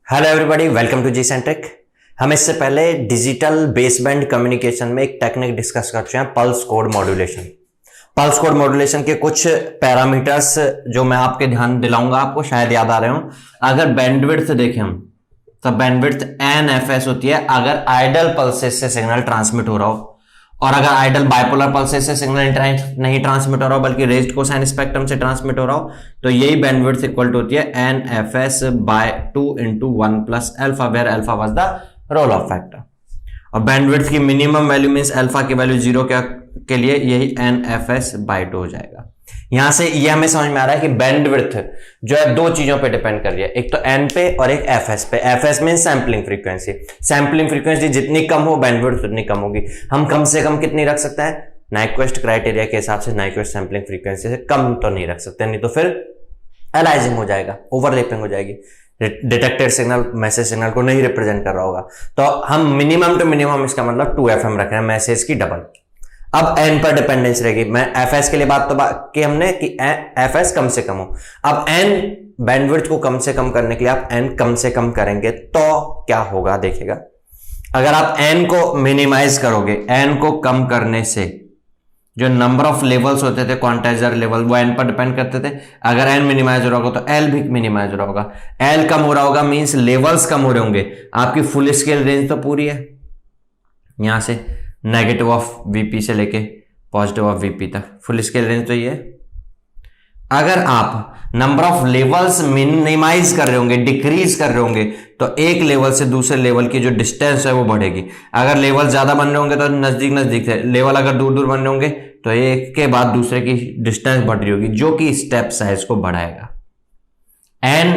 Hello everybody, welcome to G centric. हम इससे पहले डिजिटल बेसबैंड कम्युनिकेशन में एक टेक्निक डिस्कस कर चुके हैं, pulse code modulation. Pulse code modulation के कुछ पैरामीटर्स जो मैं आपके ध्यान दिलाऊंगा, आपको शायद याद आ रहे हो। अगर बैंडविड्थ देखें हम, तो बैंडविड्थ NFS होती है अगर आइडल पल्सेस से सिग्नल ट्रांसमिट हो रहा हो, और अगर आइडल बाइपोलर पल्सेस से सिग्नल नहीं ट्रांसमिट हो रहा हो बल्कि रेज्ड कोसाइन स्पेक्ट्रम से ट्रांसमिट हो रहा हो, तो यही बैंडविड्थ इक्वल टू होती है NFS बाय 2 into 1 plus अल्फा, where alpha was the roll off factor. और बैंडविड्थ की मिनिमम वैल्यू मींस अल्फा की वैल्यू 0 के लिए यही NFS बाय 2 हो जाएगा। यहां से ये हमें समझ में आ रहा है कि बैंडविड्थ जो है दो चीजों पे डिपेंड कर रही है, एक तो N पे और एक FS पे। FS mean sampling frequency. Sampling frequency जितनी कम हो बैंडविड्थ उतनी कम होगी। हम कम से कम कितनी रख सकते हैं? नाइक्वेस्ट क्राइटेरिया के हिसाब से नाइक्वेस्ट सैंपलिंग फ्रीक्वेंसी से कम तो नहीं रख सकते, नहीं तो फिर अलाइजिंग हो जाएगा, ओवरलैपिंग हो जाएगी, डिटेक्टेड सिग्नल मैसेज सिग्नल को नहीं रिप्रेजेंट कर रहा होगा। तो हम मिनिमम टू मिनिमम, इसका मतलब 2FM रख रहे हैं, मैसेज की डबल। अब N पर डिपेंडेंस रहेगी। मैं FS के लिए बात की हमने कि FS कम से कम हो। अब N बैंडविड्थ को कम से कम करने के लिए आप N कम से कम करेंगे तो क्या होगा देखिएगा। अगर आप N को मिनिमाइज करोगे, N को कम करने से जो नंबर ऑफ लेवल्स होते थे, क्वांटाइजर लेवल, वो N पर डिपेंड करते थे। अगर N मिनिमाइज हो रहा होगा तो L भी मिनिमाइज हो रहा होगा। L कम हो रहा होगा मींस लेवल्स कम हो रहे होंगे। आपकी फुल स्केल रेंज तो पूरी है, यहां से नेगेटिव ऑफ VP से लेके पॉजिटिव ऑफ VP तक फुल स्केल रेंज तो ये है। अगर आप नंबर ऑफ लेवल्स मिनिमाइज कर रहे होंगे, डिक्रीज कर रहे होंगे, तो एक लेवल से दूसरे लेवल की जो डिस्टेंस है वो बढ़ेगी। अगर लेवल ज्यादा बन रहे होंगे तो नजदीक नजदीक से, लेवल अगर दूर दूर बन रहे होंगे तो एक के बाद दूसरे की डिस्टेंस बढ़ रही होगी, जो कि स्टेप साइज को बढ़ाएगा। N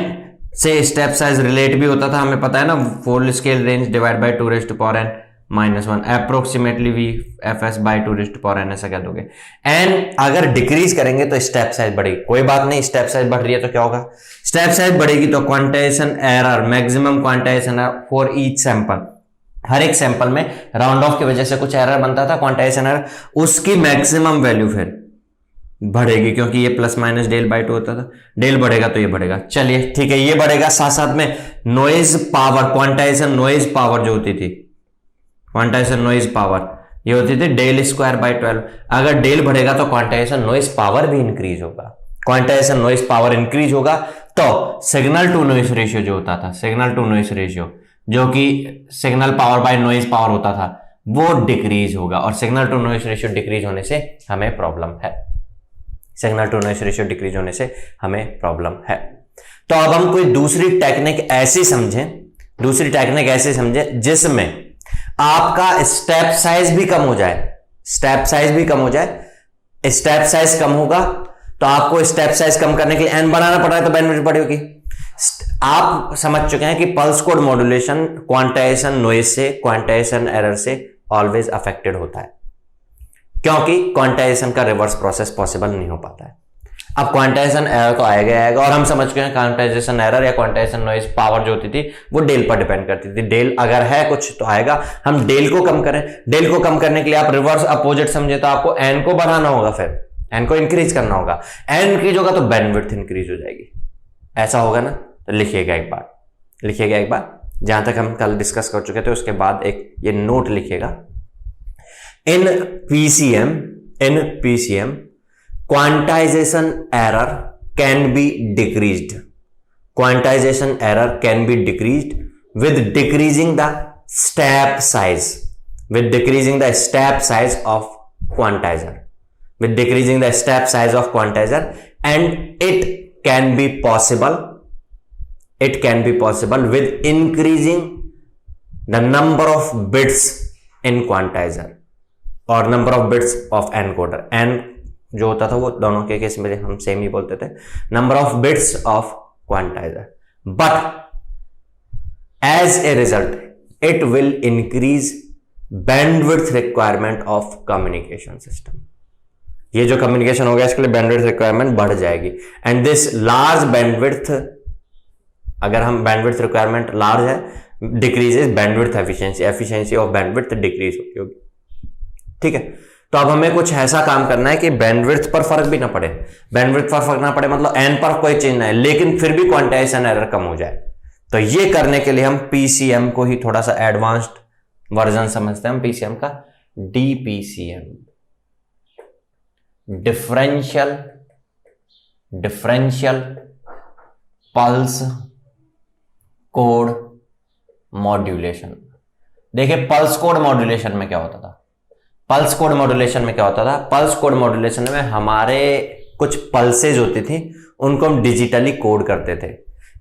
से स्टेप साइज रिलेट भी होता था, हमें पता है ना, full scale range divide by 2⁻n -1 approximately VFS by 2⁻n ऐसा कह दोगे। N अगर डिक्रीज करेंगे तो स्टेप साइज बढ़ेगी। कोई बात नहीं, स्टेप साइज बढ़ रही है तो क्या होगा? स्टेप साइज बढ़ेगी तो quantisation error, maximum quantisation error for each sample, हर एक सैंपल में राउंड ऑफ की वजह से कुछ एरर बनता था, क्वांटाइजेशन एरर, उसकी मैक्सिमम वैल्यू फिर बढ़ेगी, क्योंकि ये प्लस माइनस डेल बाय 2 होता था। डेल बढ़ेगा तो ये बढ़ेगा। चलिए ठीक है, ये बढ़ेगा। साथ साथ में noise power, quantization noise power जो होती थी, क्वांटाइजेशन नॉइज पावर ये होती थी डेल स्क्वायर बाय 12। अगर डेल बढ़ेगा तो क्वांटाइजेशन नॉइज पावर भी इंक्रीज होगा। क्वांटाइजेशन नॉइज पावर इंक्रीज होगा तो सिग्नल टू नॉइज रेशियो जो होता था, सिग्नल टू नॉइज रेशियो जो कि signal power by noise power होता था, वो डिक्रीज होगा। और signal to noise ratio decrease होने से हमें प्रॉब्लम है। Signal to noise ratio decrease होने से हमें प्रॉब्लम है। तो अब हम कोई दूसरी टेक्निक ऐसी समझें जिसमें आपका स्टेप साइज भी कम हो जाए। स्टेप साइज भी कम हो जाए। स्टेप साइज कम होगा तो आपको स्टेप साइज कम करने के लिए N बढ़ाना पड़ रहा है तो बैंडविड्थ बढ़ी होगी। आप समझ चुके हैं कि pulse code modulation quantization noise से, क्वांटाइजेशन एरर से ऑलवेज अफेक्टेड होता है, क्योंकि क्वांटाइजेशन का रिवर्स प्रोसेस पॉसिबल नहीं हो पाता है। अब क्वांटाइजेशन एरर तो आएगा और हम समझ चुके हैं क्वांटाइजेशन एरर या क्वांटाइजेशन नॉइज पावर जो होती थी वो डेल पर डिपेंड करती थी। डेल अगर है कुछ तो आएगा। हम डेल को कम करें, डेल को कम करने के लिए आप रिवर्स अपोजिट समझे तो आपको N को बढ़ाना होगा, फिर N को इंक्रीज करना होगा। N इंक्रीज होगा तो बैंडविड्थ इंक्रीज हो जाएगी। ऐसा होगा ना? तो लिखिएगा एक बार, जहां तक हम कल डिस्कस कर चुके थे उसके बाद एक ये नोट लिखिएगा। इन PCM quantization error can be decreased. Quantization error can be decreased with decreasing the step size. With decreasing the step size of quantizer. With decreasing the step size of quantizer, and it can be possible with increasing the number of bits in quantizer or number of bits of encoder. N जो होता था वो दोनों के case में हम same ही बोलते थे, number of bits of quantiser. But as a result it will increase bandwidth requirement of communication system. ये जो कम्युनिकेशन हो गया इसके लिए बैंडविड्थ रिक्वायरमेंट बढ़ जाएगी। एंड दिस लार्ज बैंडविड्थ, अगर हम बैंडविड्थ रिक्वायरमेंट लार्ज है, decreases bandwidth efficiency of bandwidth decrease होगी। ठीक है, तो अब हमें कुछ ऐसा काम करना है कि बैंडविड्थ पर फर्क भी ना पड़े। बैंडविड्थ पर फर्क ना पड़े मतलब N पर कोई चेंज ना है, लेकिन फिर भी क्वांटाइजेशन एरर कम हो जाए। तो ये करने के लिए हम पीसीएम को ही थोड़ा सा एडवांस्ड वर्जन समझते हैं हम पीसीएम का, डीपीसीएम, डिफरेंशियल पल्स कोड मॉड्यूलेशन। देखिए पल्स कोड मॉड्यूलेशन में क्या होता था, पल्स कोड मॉड्यूलेशन में क्या होता था, पल्स कोड मॉड्यूलेशन में हमारे कुछ पल्सेज होती थी, उनको हम डिजिटली कोड करते थे।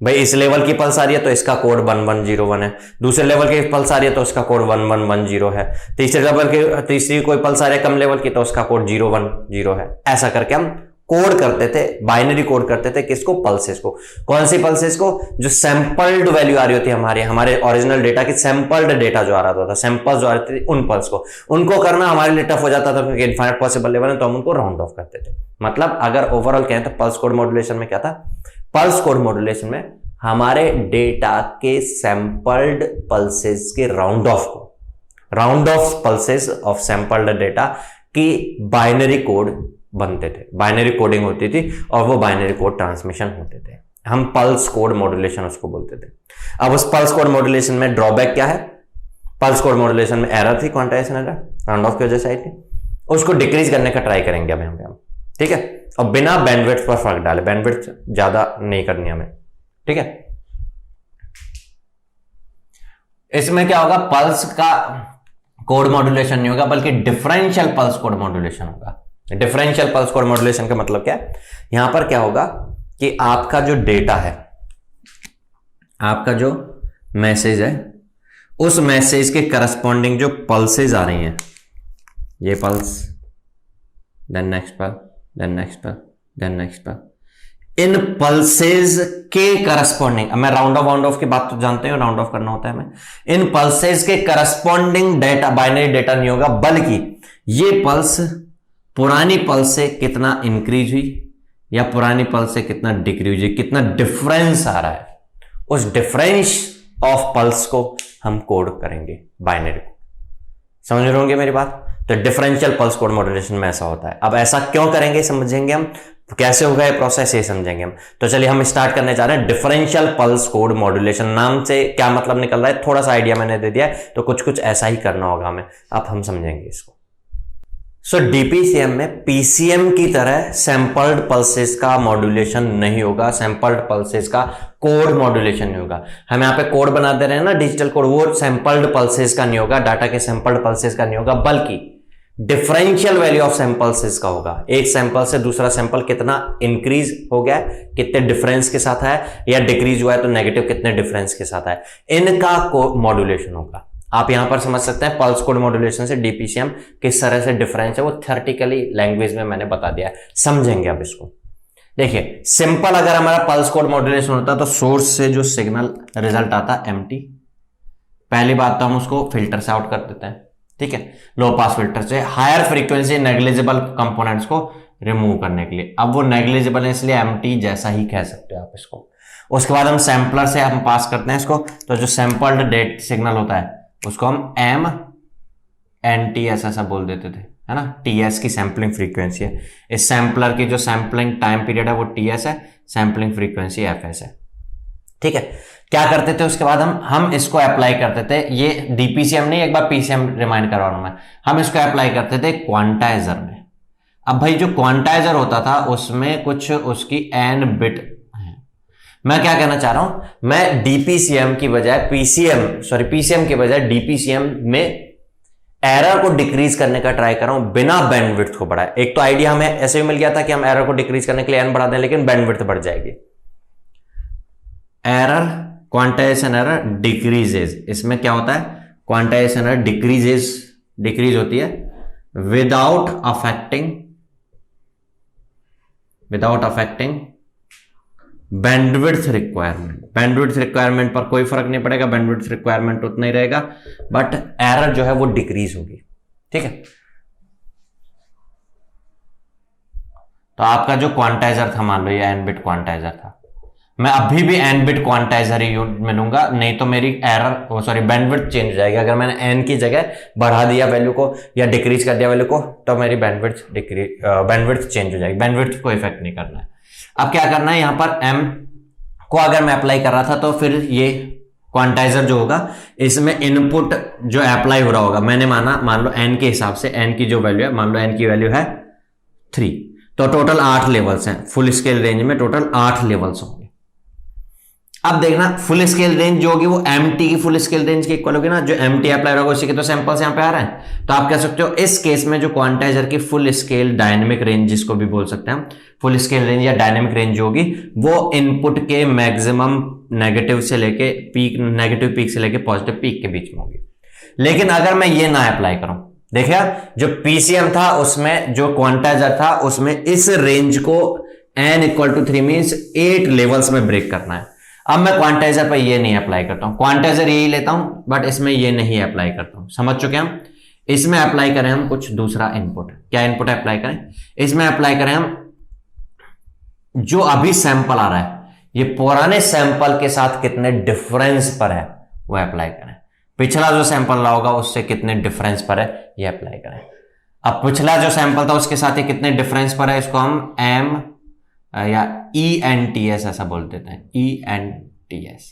भाई इस लेवल की पल्स आ रही है तो इसका कोड 1101 है, दूसरे लेवल की पल्स आ रही है तो उसका कोड 1110 है, तीसरे लेवल की तीसरी कोई पल्स आ रही है कम लेवल की तो उसका कोड 010 है। ऐसा करके हम कोड करते थे, बाइनरी कोड करते थे। किसको? पल्सेस को। कौन सी पल्सेस को? जो सैंपल्ड वैल्यू आ रही होती है हमारे ओरिजिनल डेटा की, सैंपल्ड डेटा जो आ रहा था, सैंपल्स जो आ रहे थे उन पल्स को, उनको करना हमारे लिए टफ हो जाता था क्योंकि इनफाइनाइट पॉसिबल लेवल है, तो हम उनको राउंड ऑफ करते थे। मतलब अगर ओवरऑल कहें तो पल्स कोड मॉड्यूलेशन में क्या था, पल्स कोड मॉड्यूलेशन में हमारे डेटा के सैंपल्ड पल्सेस के round of pulses of sampled data की बाइनरी कोड बनते थे, बाइनरी कोडिंग होती थी और वो बाइनरी कोड ट्रांसमिशन होते थे। हम पल्स कोड मॉड्यूलेशन उसको बोलते थे। अब उस पल्स कोड मॉड्यूलेशन में ड्रॉबैक क्या है? पल्स कोड मॉड्यूलेशन में एरर थी, क्वांटाइजेशन एरर, राउंड ऑफ की वजह से आई थी। उसको डिक्रीज करने का ट्राई करेंगे अब हम, ठीक है, और बिना बैंडविड्थ पर फर्क डाले, बैंडविड्थ ज्यादा नहीं करनी हमें, ठीक है। इसमें क्या होगा, पल्स का कोड मॉड्यूलेशन नहीं होगा बल्कि डिफरेंशियल पल्स कोड मॉड्यूलेशन होगा। डिफरेंशियल पल्स कोड मॉड्यूलेशन का मतलब क्या है? यहां पर क्या होगा कि आपका जो डेटा है, आपका जो मैसेज है, उस मैसेज के करस्पॉन्डिंग जो पल्सेज आ रही हैं, ये pulse, then next pulse, then next pulse, then next pulse, in pulses के करस्पॉन्डिंग, मैं राउंड ऑफ की बात तो जानते हो, राउंड ऑफ करना होता है हमें, इन पल्सेज के करस्पॉन्डिंग डेटा, बाइनरी डेटा नहीं होगा, बल्कि ये पल्स पुरानी पल्स से कितना इंक्रीज हुई या पुरानी पल्स से कितना डिक्रीज हुई, कितना डिफरेंस आ रहा है, उस डिफरेंस ऑफ पल्स को हम कोड करेंगे, बाइनरी को। समझ रहे होंगे मेरी बात? तो डिफरेंशियल पल्स कोड मॉड्यूलेशन में ऐसा होता है। अब ऐसा क्यों करेंगे समझेंगे हम, कैसे होगा ये प्रोसेस ये समझेंगे हम। तो चलिए हम स्टार्ट करने जा रहे हैं डिफरेंशियल पल्स कोड मॉड्यूलेशन। नाम से क्या मतलब निकल रहा है, थोड़ा सा आइडिया मैंने दे दिया है, तो कुछ ऐसा ही करना होगा हमें। अब हम समझेंगे इसको। सो डीपीसीएम में पीसीएम की तरह सैंपल्ड पल्सेस का मॉड्यूलेशन नहीं होगा, सैंपल्ड पल्सेस का कोड मॉड्यूलेशन नहीं होगा। हम यहाँ पे कोड बना दे रहे हैं ना, डिजिटल कोड, वो सैंपल्ड पल्सेस का नहीं होगा, डाटा के सैंपल्ड पल्सेस का नहीं होगा, बल्कि डिफरेंशियल वैल्यू ऑफ सैंपल्स का होगा। एक सैंपल से दूसरा सैंपल कितना इंक्रीज हो गया, कितने डिफरेंस के साथ है, या डिक्रीज हुआ है तो नेगेटिव कितने डिफरेंस के साथ है, इनका मॉड्यूलेशन होगा। आप यहां पर समझ सकते हैं पल्स कोड मॉड्यूलेशन से डीपीसीएम किस तरह से डिफरेंस है, वो थ्योरेटिकली लैंग्वेज में मैंने बता दिया है, समझेंगे अब इसको। देखिए सिंपल अगर हमारा पल्स कोड मॉड्यूलेशन होता तो सोर्स से जो सिग्नल रिजल्ट आता एम्प्टी, पहली बात तो हम उसको फिल्टर से आउट कर देते हैं, ठीक है, लो पास फिल्टर से हायर फ्रीक्वेंसी नेग्लिजिबल कंपोनेंट्स को रिमूव करने के लिए। अब वो नेग्लिजिबल है इसलिए एम्प्टी जैसा ही कह सकते हो आप इसको। उसके बाद हम सैंपलर से हम पास करते हैं इसको, तो जो सैंपल्ड डेट सिग्नल होता है उसको हम एम एन टी एस ऐसा बोल देते थे, है ना, टीएस की सैंपलिंग फ्रीक्वेंसी है। इस सैंपलर की जो सैंपलिंग टाइम पीरियड है वो टीएस है, सैंपलिंग फ्रीक्वेंसी एफएस है, ठीक है। क्या करते थे उसके बाद हम इसको अप्लाई करते थे, ये डीपीसीएम नहीं, एक बार पीसीएम रिमाइंड करवा रहा हूं मैं, हम इसको अप्लाई करते थे क्वांटाइजर में। अब भाई जो क्वांटाइजर होता था उसमें कुछ उसकी एन बिट, मैं क्या कहना चाह रहा हूं, मैं डीपीसीएम की बजाय पीसीएम के बजाय डीपीसीएम में एरर को डिक्रीज करने का ट्राई कर रहा हूं बिना बैंडविड्थ को बढ़ाए। एक तो आइडिया हमें ऐसे ही मिल गया था कि हम एरर को डिक्रीज करने के लिए एन बढ़ा दें, लेकिन बैंडविड्थ बढ़ जाएगी। एरर, क्वांटाइजेशन एरर डिक्रीजेस, इसमें क्या होता है, क्वांटाइजेशन एरर डिक्रीज होती है without affecting bandwidth requirement. Bandwidth requirement पर कोई फर्क नहीं पड़ेगा, बैंडविड्थ रिक्वायरमेंट उतना ही रहेगा, बट एरर जो है वो डिक्रीज होगी, ठीक है। तो आपका जो क्वांटाइजर था, मान लो ये एन बिट क्वांटाइजर था, मैं अभी भी एन बिट क्वांटाइजर ही मिलूंगा, नहीं तो मेरी बैंडविड्थ चेंज हो जाएगी। अगर मैंने एन की जगह बढ़ा दिया वैल्यू को या डिक्रीज कर दिया वैल्यू को, तो मेरी बैंडविड्थ चेंज हो जाएगी। बैंडविड्थ को इफेक्ट नहीं करना है। अब क्या करना है, यहां पर एम को अगर मैं अप्लाई कर रहा था तो फिर ये क्वांटाइजर जो होगा इसमें इनपुट जो अप्लाई हो रहा होगा, मैंने मान लो n के हिसाब से, n की जो वैल्यू है, मान लो n की वैल्यू है 3, तो टोटल 8 लेवल्स हैं। फुल स्केल रेंज में टोटल 8 लेवल्स होंगे। अब देखना फुल स्केल रेंज जो होगी वो एमटी की फुल स्केल रेंज के इक्वल होगी ना, जो एमटी अप्लाई होगा उसी के तो सैंपल्स यहां पे आ रहे हैं। तो आप कह सकते हो इस केस में जो क्वांटाइजर की फुल स्केल डायनेमिक रेंज, जिसको भी बोल सकते हैं फुल स्केल रेंज या डायनेमिक रेंज जो होगी, वो इनपुट के मैक्सिमम नेगेटिव से लेके पीक, नेगेटिव पीक से लेके पॉजिटिव पीक के बीच में होगी। लेकिन अगर मैं ये ना अप्लाई करूं, देखिए जो पीसीएम था उसमें जो क्वांटाइजर था उसमें इस रेंज को n = 3 मींस 8 लेवल्स में ब्रेक करना है। अब मैं क्वांटाइजर पर ये नहीं अप्लाई करता हूं, क्वांटाइजर यही लेता हूं बट इसमें ये नहीं अप्लाई करता हूं। समझ चुके हम? इसमें अप्लाई करें हम कुछ दूसरा इनपुट। क्या इनपुट अप्लाई करें? इसमें अप्लाई करें हम जो अभी सैंपल आ रहा है ये पुराने सैंपल के साथ कितने डिफरेंस पर है वो अप्लाई करें। पिछला जो सैंपल रहा होगा उससे कितने डिफरेंस पर है ये अप्लाई करें। अब पिछला जो सैंपल था उसके साथ ये कितने डिफरेंस पर है, इसको हम एम या ENTS ऐसा बोल देते हैं, ENTS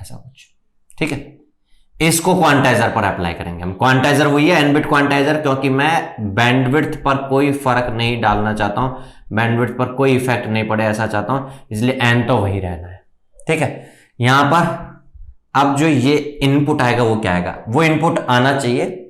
ऐसा कुछ, ठीक है। इसको क्वांटाइजर पर अप्लाई करेंगे हम। क्वांटाइजर वही है n बिट क्वांटाइजर, क्योंकि मैं बैंडविड्थ पर कोई फर्क नहीं डालना चाहता हूं, बैंडविड्थ पर कोई इफेक्ट नहीं पड़े ऐसा चाहता हूं, इसलिए n तो वही रहना है, ठीक है। यहां पर अब जो ये इनपुट आएगा वो क्या आएगा, वो इनपुट आना चाहिए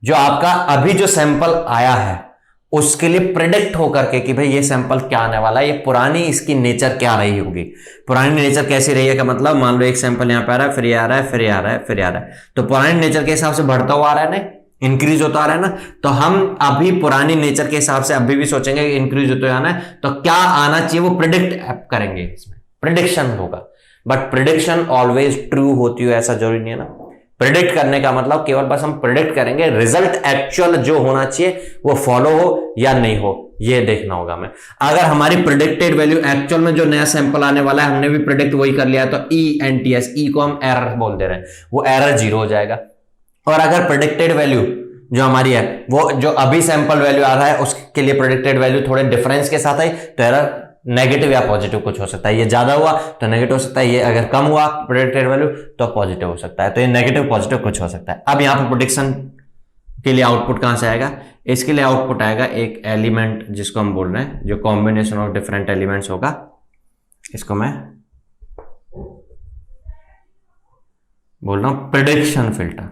जो आपका अभी जो सैंपल आया है उसके लिए प्रेडिक्ट होकर के कि भाई ये सैंपल क्या आने वाला है, ये पुरानी इसकी नेचर क्या रही होगी। पुरानी नेचर कैसी रही है का मतलब, मान लो एक सैंपल यहाँ पे आ रहा है, फिर ये आ रहा है, फिर ये आ रहा है, फिर ये आ रहा है, तो पुरानी नेचर के हिसाब से बढ़ता हुआ आ रहा है ना, इंक्रीज होता आ रहा है ना। तो हम अभी पुरानी नेचर के हिसाब से अभी भी सोचेंगे कि इंक्रीज होते आना है, तो क्या आना चाहिए वो प्रिडिक्ट करेंगे, इसमें प्रिडिक्शन होगा। बट प्रिडिक्शन ऑलवेज ट्रू होती है ऐसा जरूरी नहीं है ना। प्रिडिक्ट करने का मतलब केवल बस हम प्रिडिक्ट करेंगे, रिजल्ट एक्चुअल जो होना चाहिए वो फॉलो हो या नहीं हो ये देखना होगा हमें। अगर हमारी प्रिडिक्टेड वैल्यू एक्चुअल में जो नया सैंपल आने वाला है हमने भी प्रिडिक्ट वही कर लिया तो ENTS, ई को हम एरर बोल दे रहे हैं, वो एरर 0 हो जाएगा। और अगर प्रिडिक्टेड वैल्यू जो हमारी है वो जो अभी सैंपल वैल्यू आ रहा है उसके लिए प्रिडिक्टेड वैल्यू थोड़े डिफरेंस के साथ आई तो एरर नेगेटिव या पॉजिटिव कुछ हो सकता है। ये ज्यादा हुआ तो नेगेटिव हो सकता है, ये अगर कम हुआ प्रेडिक्टेड वैल्यू तो पॉजिटिव हो सकता है, तो ये नेगेटिव पॉजिटिव कुछ हो सकता है। अब यहां पर प्रेडिक्शन के लिए आउटपुट कहां से आएगा, इसके लिए आउटपुट आएगा एक एलिमेंट जिसको हम बोल रहे हैं जो कॉम्बिनेशन ऑफ डिफरेंट एलिमेंट्स होगा, इसको मैं बोल रहा हूं प्रेडिक्शन फिल्टर।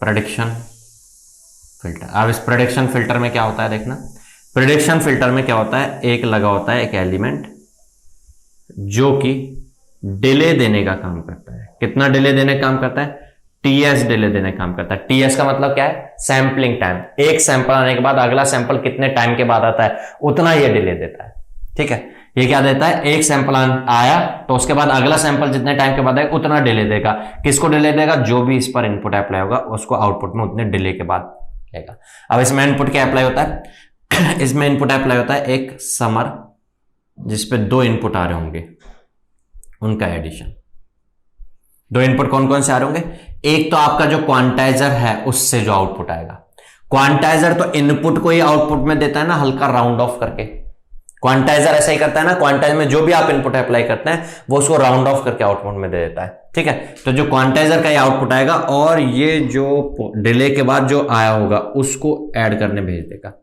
प्रेडिक्शन फिल्टर, अब इस प्रेडिक्शन फिल्टर में क्या होता है देखना, प्रेडिक्शन फिल्टर में क्या होता है, एक लगा होता है एक एलिमेंट जो कि डिले देने का काम करता है। कितना डिले देने का काम करता है, TS डिले देने का काम करता है। TS का मतलब क्या है, सैंपलिंग टाइम। एक सैंपल आने के बाद अगला सैंपल कितने टाइम के बाद आता है उतना ये डिले देता है, ठीक है। ये क्या देता है, एक सैंपल आया तो उसके बाद अगला सैंपल जितने टाइम के बाद आएगा उतना डिले देगा। किसको डिले देगा, जो भी इस पर इनपुट अप्लाई होगा उसको आउटपुट में उतने डिले के बाद देगा। अब इसमें इनपुट क्या अप्लाई होता है, इसमें इनपुट अप्लाई होता है एक समर जिसपे 2 इनपुट आ रहे होंगे, उनका एडिशन। 2 इनपुट कौन कौन से आ रहे होंगे, एक तो आपका जो क्वांटाइजर है उससे जो आउटपुट आएगा। क्वांटाइजर तो इनपुट को ही आउटपुट में देता है ना, हल्का राउंड ऑफ करके। क्वांटाइजर ऐसा ही करता है ना, क्वांटाइजर में जो भी आप इनपुट अप्लाई करते हैं वो उसको राउंड ऑफ करके आउटपुट में दे देता है, ठीक है। तो जो क्वांटाइजर का ही आउटपुट आएगा और ये जो डिले के बाद जो आया होगा उसको ऐड करने भेज देगा।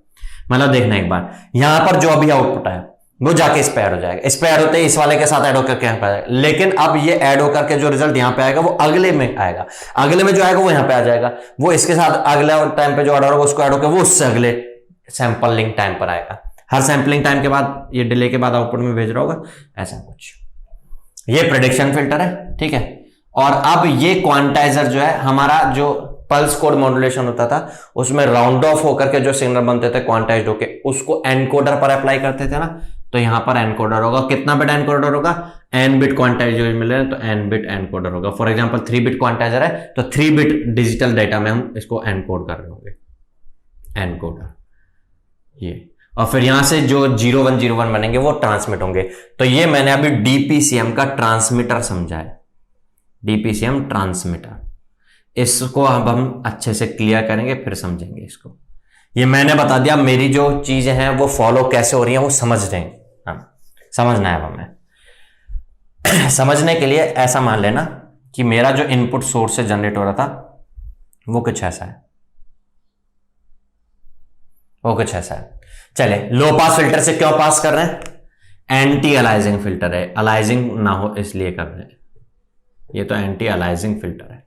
मतलब देखना एक बार, यहां पर जो अभी आउटपुट आया वो जाके इस पे ऐड हो जाएगा, इस पे ऐड होते ही इस वाले के साथ ऐड होकर के यहां पे आएगा। लेकिन अब ये ऐड होकर के जो रिजल्ट यहां पे आएगा वो अगले में आएगा, अगले में जो आएगा वो यहां पे आ जाएगा, वो इसके साथ अगले टाइम पे जो ऑर्डर होगा उसको ऐड होकर वो उससे अगले सैंपलिंग टाइम पर आएगा। हर सैंपलिंग टाइम के बाद ये डिले के बाद आउटपुट में भेज रहा होगा, ऐसा कुछ। ये प्रेडिक्शन फिल्टर है, ठीक है। और अब ये क्वांटाइजर जो है हमारा, जो पल्स कोड मॉड्यूलेशन होता था उसमें राउंड ऑफ होकर के जो सिग्नल बनते थे क्वांटाइज्ड होके उसको एनकोडर पर अप्लाई करते थे ना, तो यहां पर एनकोडर होगा। कितना बिट एनकोडर होगा, n बिट क्वांटाइजर जो मिल रहे हैं तो n बिट एनकोडर होगा। फॉर एग्जांपल 3 बिट क्वांटाइजर है तो 3 बिट डिजिटल डाटा में हम इसको एनकोड कर रहे होंगे, एनकोडर ये। और फिर यहां से जो 0101 बनेंगे वो ट्रांसमिट होंगे। तो ये मैंने अभी DPCM का ट्रांसमीटर समझा है, DPCM ट्रांसमीटर। इसको अब हम अच्छे से क्लियर करेंगे फिर समझेंगे इसको। ये मैंने बता दिया, मेरी जो चीजें हैं वो फॉलो कैसे हो रही हैं वो समझ रहे हैं, हाँ समझना है हमें। समझने के लिए ऐसा मान लेना कि मेरा जो इनपुट सोर्स से जनरेट हो रहा था वो कुछ ऐसा है, वो कुछ ऐसा है। चले, लो पास फिल्टर से क्यों पास कर रहे हैं? एंटी अलाइजिंग फिल्टर है, अलाइजिंग ना हो इसलिए कर रहे हैं। ये तो एंटी अलाइजिंग फिल्टर है।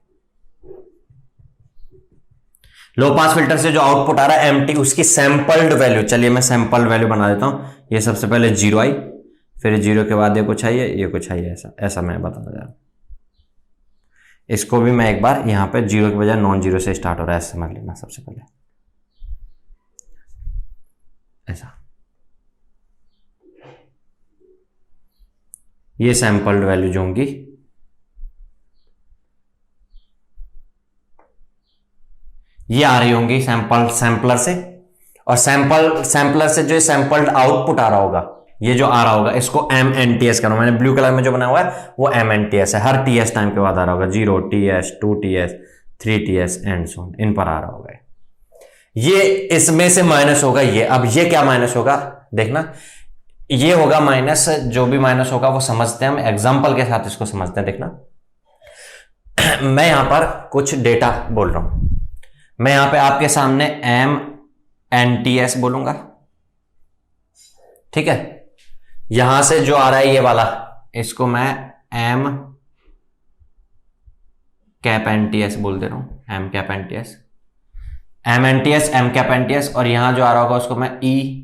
लो पास फिल्टर से जो आउटपुट आ रहा है एम्प्टी, उसकी सैंपल्ड वैल्यू, चलिए मैं सैंपल्ड वैल्यू बना देता हूं। ये सबसे पहले 0 आई, फिर 0 के बाद ये कुछ आई है, ये कुछ आई है, ऐसा ऐसा मैं बताना चाह रहा हूं। इसको भी मैं एक बार यहां पे 0 के बजाय नॉन 0 से स्टार्ट हो रहा है, ऐसे समझ लेना सबसे पहले, ऐसा। ये सैंपल्ड वैल्यू जो होंगी ये आ रही होंगी सैंपलर से, और सैंपलर से जो सैंपल्ड आउटपुट आ रहा होगा, ये जो आ रहा होगा, इसको MNTS करो। मैंने ब्लू कलर में जो बना हुआ है वो MNTS है। हर TS टाइम के बाद आ रहा होगा, 0 TS 2 TS 3 TS and so on, इन पर आ रहा होगा। ये इसमें से माइनस होगा ये। अब ये क्या माइनस होगा देखना, ये होगा माइनस, जो भी माइनस होगा वो समझते हैं हम, एग्जाम्पल के साथ इसको समझते हैं। देखना मैं यहां पर कुछ डेटा बोल रहा हूं, मैं यहां पे आपके सामने MNTS बोलूंगा, ठीक है। यहां से जो आ रहा है ये वाला, इसको मैं M कैप NTS बोल दे रहा हूं, M cap NTS, MNTS M cap NTS, और यहां जो आ रहा होगा उसको मैं E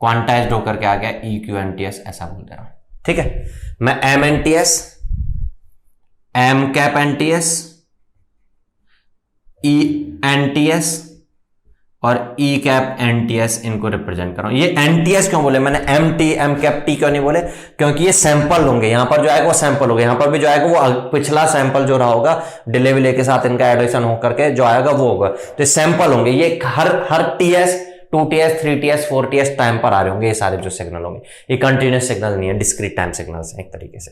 क्वांटाइज्ड होकर के आ गया EQNTS ऐसा बोल दे रहा हूं, ठीक है। मैं MNTS M cap NTS ENTS और E कैप NTS इनको रिप्रेजेंट कर रहा हूं। ये NTS क्यों बोले मैंने, M कैप T क्यों नहीं बोले? क्योंकि ये सैंपल होंगे, यहां पर जो आएगा वो सैंपल होगा, यहां पर भी जो आएगा वो पिछला सैंपल जो रहा होगा डिले विले के साथ इनका एडिशन होकर के जो आएगा वो होगा, तो सैंपल होंगे। ये हर TS 2TS 3TS 4TS time पर आ रहे होंगे ये सारे जो सिग्नल होंगे। ये कंटिन्यूस सिग्नल नहीं है, डिस्क्रीट टाइम सिग्नल्स हैं एक तरीके से।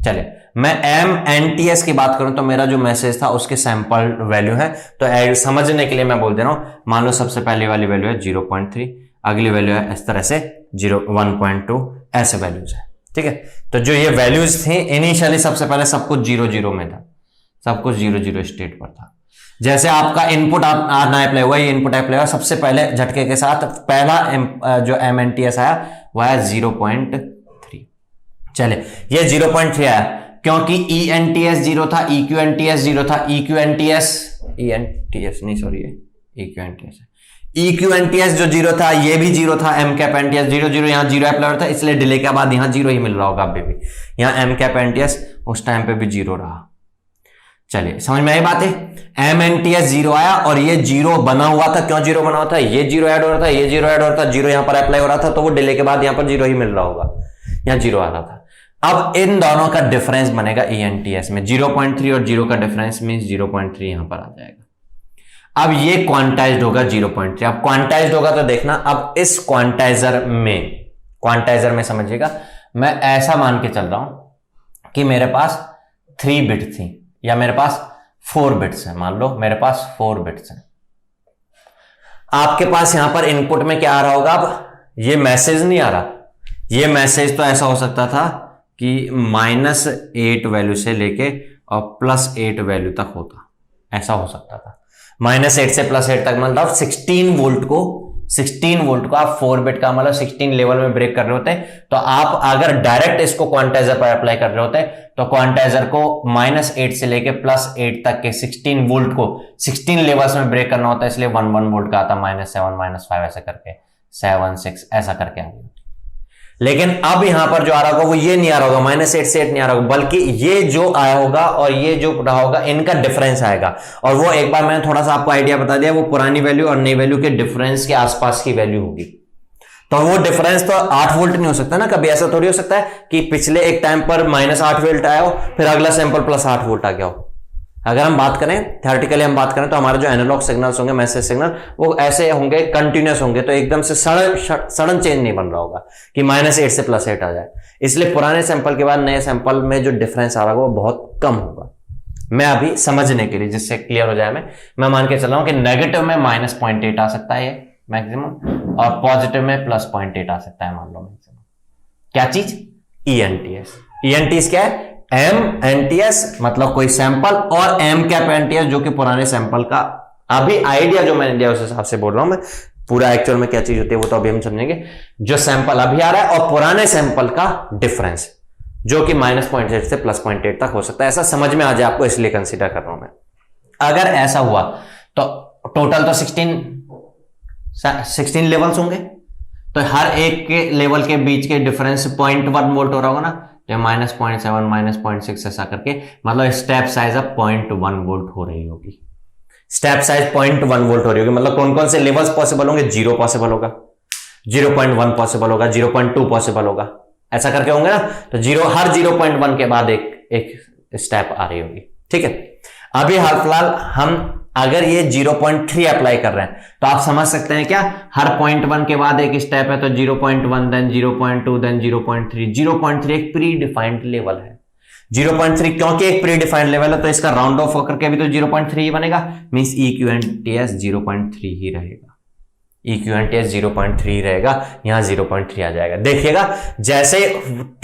चलिए मैं MNTS की बात करूं तो मेरा जो मैसेज था उसके सैंपल वैल्यू है, तो समझने के लिए मैं बोल दे रहा हूं, मान लो सबसे पहले वाली वैल्यू है 0.3, अगली वैल्यू है इस तरह से 1.2, ऐसे वैल्यूज है, ठीक है। तो जो ये वैल्यूज थी इनिशियली सबसे पहले सब कुछ 0 में था, सब कुछ 0 स्टेट पर था। जैसे आपका इनपुट आना अप्लाई हुआ, ये इनपुट अप्लाई हुआ, सबसे पहले झटके के साथ पहला जो MNTS आया वो आया 0.3। चले ये 0.3 आया क्योंकि ENTS 0 था, EQNTS 0 था, EQNTS नहीं सॉरी ये EQNTS है, EQNTS जो 0 था ये भी 0 था, M कैप NTS 0 यहाँ 0 अप्लाई था, इसलिए डिले के बाद यहाँ 0 ही मिल रहा होगा अभी भी। यहाँ M कैप NTS उस टाइम पे भी 0 रहा। चलिए समझ में आई बात है। MNTS 0 आया और ये 0 बना हुआ था, क्यों 0 बना हुआ था? ये 0 ऐड हो रहा था, ये 0 ऐड हो रहा था, 0 यहां पर अप्लाई हो रहा था, तो वो डिले के बाद यहां पर 0 ही मिल रहा होगा, यहां 0 आ रहा था। अब इन दोनों का डिफरेंस बनेगा ENTS में, 0.3 और 0 का डिफरेंस मींस 0.3 यहां पर आ जाएगा। अब ये क्वांटाइज्ड होगा 0.3। अब क्वांटाइज्ड होगा तो देखना, अब इस क्वांटाइजर में समझिएगा, मैं ऐसा मान के चल रहा हूं कि मेरे पास 3 बिट थी या मेरे पास 4 बिट्स है, मान लो मेरे पास 4 बिट्स हैं। आपके पास यहां पर इनपुट में क्या आ रहा होगा? अब ये मैसेज नहीं आ रहा, ये मैसेज तो ऐसा हो सकता था कि -8 वैल्यू से लेके और +8 वैल्यू तक होता, ऐसा हो सकता था। -8 से +8 तक मतलब 16 वोल्ट को आप 4 बिट का मतलब 16 लेवल में ब्रेक कर रहे होते, तो आप अगर डायरेक्ट इसको क्वांटाइजर पर अप्लाई कर रहे होते तो क्वांटाइजर को -8 से लेके +8 तक के 16 वोल्ट को 16 लेवल्स में ब्रेक करना होता है, इसलिए 1 वोल्ट का आता, -7 -5 ऐसे करके 7 6 ऐसा करके आ गया। लेकिन अब यहां पर जो आ रहा होगा वो ये नहीं आ रहा होगा, -8 से 8 नहीं आ रहा होगा, बल्कि ये जो आया होगा और ये जो रहा होगा इनका डिफरेंस आएगा। और वो एक बार मैंने थोड़ा सा आपको आइडिया बता दिया, वो पुरानी वैल्यू और नई वैल्यू के डिफरेंस के आसपास की वैल्यू होगी। तो वो डिफरेंस तो 8 वोल्ट नहीं हो सकता ना, कभी ऐसा थोड़ी हो सकता है कि पिछले एक टाइम पर -8 वोल्ट आया हो फिर अगला सैंपल +8 वोल्ट आ गया हो। अगर हम बात करें थ्योरेटिकली, हम बात करें तो हमारे जो एनालॉग सिग्नल्स होंगे, मैसेज सिग्नल, वो ऐसे होंगे, कंटिन्यूअस होंगे, तो एकदम से सडन चेंज नहीं बन रहा होगा कि -8 से +8 आ जाए। इसलिए पुराने सैंपल के बाद नए सैंपल में जो डिफरेंस आ रहा होगा वो बहुत कम होगा। मैं अभी समझने के लिए, जिससे क्लियर हो जाए, मैं मान के चल रहा हूं कि नेगेटिव में -0.8 आ सकता है ये मैक्सिमम, और पॉजिटिव में +0.8 आ सकता है मान लो मैक्सिमम। क्या चीज? ENTS। ENTS क्या है? MNTS मतलब कोई सैंपल, और M कैप NTS जो कि पुराने सैंपल का, अभी आइडिया जो मैंने दिया उस हिसाब से बोल रहा हूं मैं, पूरा एक्चुअल में क्या चीज होती है वो तो अभी हम समझेंगे। जो सैंपल अभी आ रहा है और पुराने सैंपल का डिफरेंस जो कि -0.8 से +0.8 तक हो सकता है, ऐसा समझ में आ जाए आपको, इसलिए कंसीडर कर रहा हूं मैं। अगर ऐसा हुआ तो टोटल तो 16 लेवल्स होंगे, तो हर एक के लेवल के बीच के डिफरेंस 0.1 वोल्ट हो रहा होगा ना, तो -0.7 -0.6 ऐसा करके, मतलब स्टेप साइज अब 0.1 वोल्ट हो रही होगी। स्टेप साइज 0.1 वोल्ट हो रही होगी, मतलब कौन कौन से लेवल्स पॉसिबल होंगे? 0 पॉसिबल होगा, 0.1 पॉसिबल होगा, 0.2 पॉसिबल होगा, ऐसा करके होंगे ना। तो हर 0.1 के बाद एक स्टेप आ रही होगी, ठीक है। अभी हाल फिलहाल हम अगर ये 0.3 अप्लाई कर रहे हैं तो आप समझ सकते हैं क्या, हर 0.1 के बाद एक स्टेप है, तो 0.1 देन 0.2 देन 0.3। 0.3 एक प्री डिफाइंड लेवल है। 0.3 क्योंकि एक प्री डिफाइंड लेवल है तो इसका राउंड ऑफ होकर के भी तो 0.3 ही बनेगा, मींस EQNTS 0.3 ही रहेगा। EQNTS 0.3 रहेगा, यहां 0.3 आ जाएगा। देखिएगा जैसे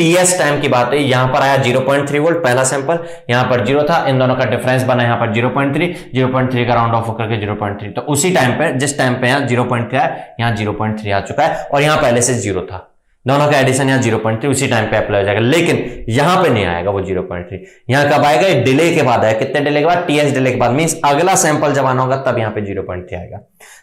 TS टाइम की बात है, यहां पर आया 0.3 वोल्ट पहला सैंपल, यहां पर 0 था, इन दोनों का डिफरेंस बना यहां पर 0.3 का राउंड ऑफ होकर के 0.3, तो उसी टाइम पे जिस टाइम पे यहां 0.3 आया, यहां 0.3 आ चुका है, और यहां पहले से 0 था, दोनों का एडिशन यहां 0.3 उसी टाइम पे अप्लाई हो जाएगा। लेकिन यहां पे नहीं आएगा वो 0.3, यहां कब आएगा? डिले के बाद आएगा। कितने डिले के बाद? TS डिले के बाद, मींस अगला सैंपल जब आना होगा तब यहां पे 0.3 आएगा।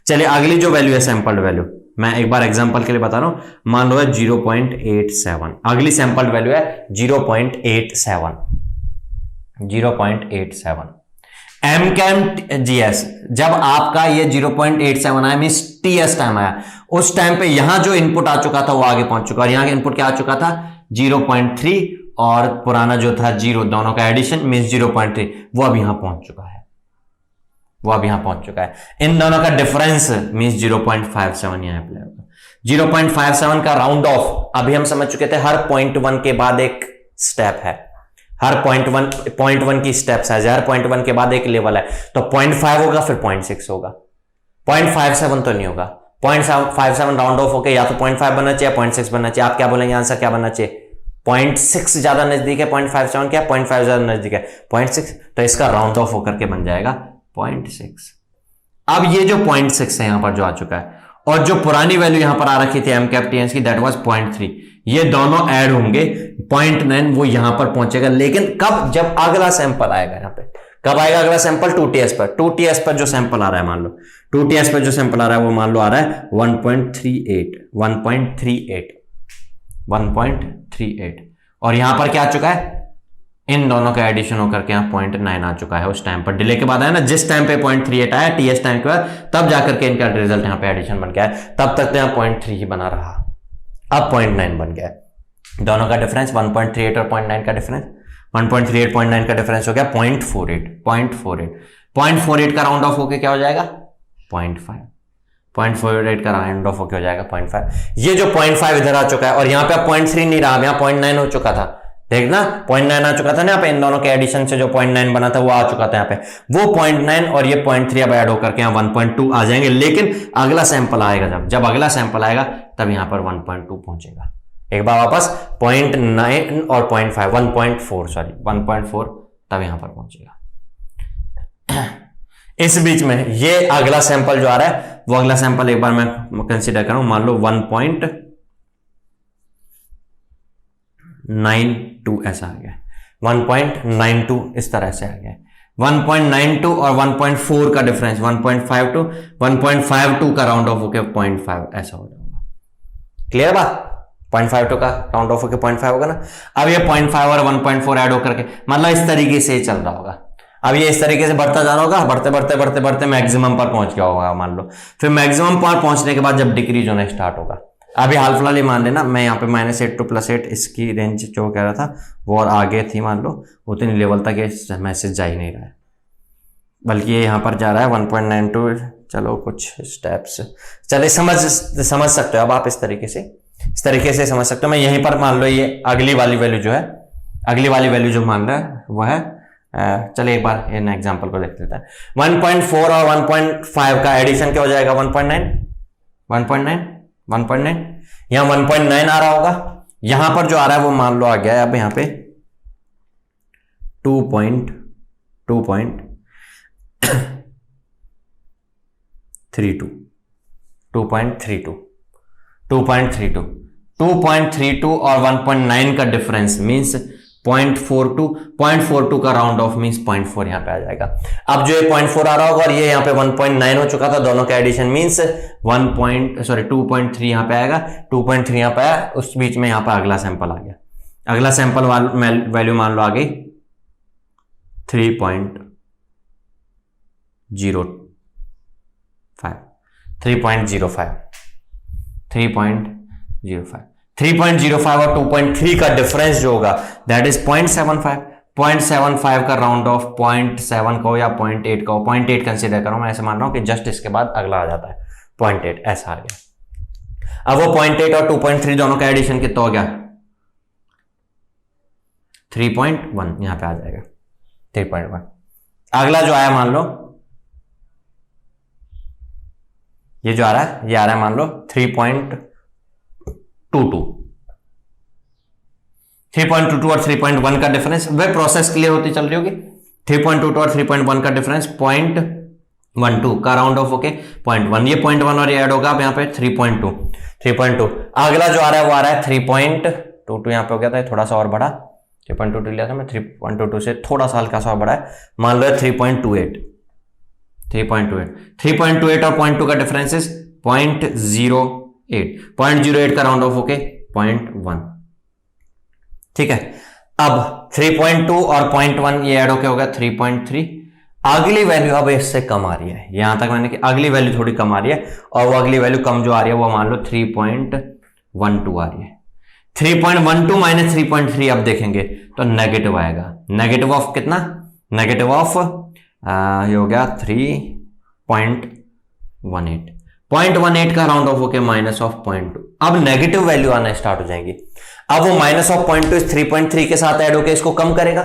चलिए अगली जो वैल्यू है सैंपल वैल्यू, मैं एक बार एग्जांपल के लिए बता रहा हूं, मान लो है 0.87, अगली सैंपल वैल्यू है 0.87। MCAM-GS जब आपका ये 0.87 आया, मींस TS टाइम आया, उस टाइम पे यहां जो इनपुट आ चुका था वो आगे पहुंच चुका, और यहां का इनपुट क्या आ चुका था? 0.3, और पुराना जो था 0, दोनों का एडिशन मींस 0.3, वो अब यहां पहुंच चुका है, इन दोनों का डिफरेंस मींस 0.57 यहां अप्लाई होगा। 0.57 का राउंड ऑफ अभी हम समझ चुके थे, हर 0.1 के बाद एक स्टेप है, हर 0.1 की स्टेप साइज है, हर 0.1 के बाद एक लेवल है, तो 0.5 होगा, फिर 0.6 होगा, 0.57 तो नहीं होगा। 0.57 राउंड ऑफ होके या तो 0.5 बनना चाहिए, 0.6 बनना चाहिए। आप क्या बोलेंगे? आंसर क्या बनना चाहिए? 0.6 ज्यादा नजदीक है, 0.57 क्या? 0.5 ज्यादा नजदीक है, 0.6, तो इसका राउंड ऑफ होकर के बन जाएगा 0.6। अब ये जो 0.6 है यहां पर जो आ चुका है, और जो पुरानी वैल्यू यहां पर आ रखी थी MCAP-TS की, दैट वाज 0.3, ये दोनों ऐड होंगे, 0.9 वो यहां पर पहुंचेगा। लेकिन कब? जब अगला सैंपल आएगा। यहां पे कब आएगा अगला सैंपल? 2TS पर। 2TS पर जो सैंपल आ रहा है, मान लो 2TS पर जो सैंपल आ रहा है वो मान लो आ रहा है 1.38, और यहां पर क्या आ चुका है? इन दोनों का एडिशन होकर के यहां 0.9 आ चुका है। उस टाइम पर डिले के बाद आया ना, जिस टाइम पे 0.38 आया TS टाइम के बाद, तब जाकर के इनका रिजल्ट यहां पे एडिशन बन गया है। तब तक तो यहां 0.3 ही बना रहा, अब 0.9 बन गया है। दोनों का डिफरेंस 1.38 और 0.9 का डिफरेंस, 1.38 0.9 का डिफरेंस हो गया 0.48 का राउंड ऑफ होके क्या हो जाएगा? 0.5। 0.48 का राउंड ऑफ होके हो जाएगा 0.5। ये जो 0.5 इधर आ चुका है, और यहां पे 0.3 नहीं रहा, यहां 0.9 हो चुका था। देखना 0.9 आ चुका था ना यहाँ पे, इन दोनों के एडिशन से जो 0.9 बना था वो आ चुका था यहाँ पे, वो 0.9 और ये 0.3 अब ऐड होकर के यहाँ 1.2 आ जाएंगे। लेकिन अगला सैंपल आएगा, जब अगला सैंपल आएगा तब यहाँ पर 1.2 पहुंचेगा। एक बार वापस 0.9 और 0.5 1.4 तब यहां पर पहुंचेगा। इस बीच में ये अगला सैंपल जो आ रहा है, वो अगला सैंपल एक बार मैं कंसीडर करूं, मान लो 1.92 ऐसा आ गया, 1.92 इस तरह से आ गया। 1.92 और 1.4 का डिफरेंस 1.52 का राउंड ऑफ होकर 0.5 ऐसा हो जाएगा। क्लियर बात? 0.52 का राउंड ऑफ होकर 0.5 होगा ना। अब ये 0.5 और 1.4 ऐड होकर के, मतलब इस तरीके से चल रहा होगा। अब ये इस तरीके से बढ़ता जा रहा होगा, बढ़ते मैक्सिमम पर पहुंच गया होगा मान लो। फिर मैक्सिमम पर पहुंचने के बाद जब डिक्रीज होना स्टार्ट होगा, अभी हाल फिलहाल ये मान लेना मैं यहाँ पे -8 to +8 इसकी रेंज जो कह रहा था वो और आगे थी, मान लो उतनी लेवल तक ये मैसेज जा ही नहीं रहा है, बल्कि ये यहाँ पर जा रहा है 1.92। चलो कुछ स्टेप्स चलिए समझ सकते हो अब आप, इस तरीके से समझ सकते हो। मैं यहीं पर मान लो ये अगली वाली वैल्यू जो मान रहा है वो है, चलिए एक बार इन एग्जांपल को देख लेते हैं। 1.4 और 1.5 का एडिशन क्या हो जाएगा? 1.9 यहाँ 1.9 आ रहा होगा, यहां पर जो आ रहा है वो मान लो आ गया है अब यहां पे 2.32 और 1.9 का डिफरेंस मींस 0.42 का राउंड ऑफ मींस 0.4 यहां पे आ जाएगा। अब जो ये 0.4 आ रहा होगा और ये यहां पे 1.9 हो चुका था, दोनों का एडिशन मींस 2.3 यहां पे आएगा, 2.3 यहां पे आया, उस बीच में यहां पे अगला सैंपल आ गया। अगला सैंपल वैल्यू मान लो आ गई 3.05 और 2.3 का डिफरेंस जो होगा दैट इज 0.75 का राउंड ऑफ 0.7 का हो या 0.8 का हो, 0.8 कंसीडर करो, मैं ऐसे मान रहा हूं कि जस्ट इसके बाद अगला आ जाता है 0.8, ऐसा आ गया। अब वो 0.8 और 2.3 दोनों का एडिशन कितना हो गया 3.1 यहां पे आ जाएगा 3.1। अगला जो आया मान लो ये जो आ रहा है, ये आ रहा है मान लो 3.22 और 3.1 का डिफरेंस, वह प्रोसेस क्लियर होती चल रही होगी। 3.22 और 3.1 का डिफरेंस 0.12 का राउंड ऑफ ओके 0.1, ये 0.1 और ये ऐड होगा अब यहाँ पे 3.2। अगला जो आ रहा है वो आ रहा है 3.22 यहाँ पे हो गया था, थोड़ा सा और बढ़ा, 3.22 लिया था मैं, 3.22 से थोड़ा सा हल्का सा और बढ़ा है, मान लो 3.28 और 0.2 का डिफरेंस इज 0.08 का राउंड ऑफ ओके 0.1, ठीक है। अब 3.2 और 0.1 ये ऐड होके होगा 3.3। अगली वैल्यू अब इससे कम आ रही है, यहां तक मैंने कि अगली वैल्यू थोड़ी कम आ रही है, और वो अगली वैल्यू कम जो आ रही है वो मान लो 3.12 आ रही है। 3.12 माइनस 3.3 अब देखेंगे तो नेगेटिव आएगा, नेगेटिव ऑफ कितना, नेगेटिव ऑफ ये हो गया 3.18 का राउंड ऑफ होके माइनस ऑफ 0.2। अब नेगेटिव वैल्यू आना स्टार्ट हो जाएंगी। अब वो माइनस ऑफ 0.2 इस 3.3 के साथ ऐड होकर इसको कम करेगा,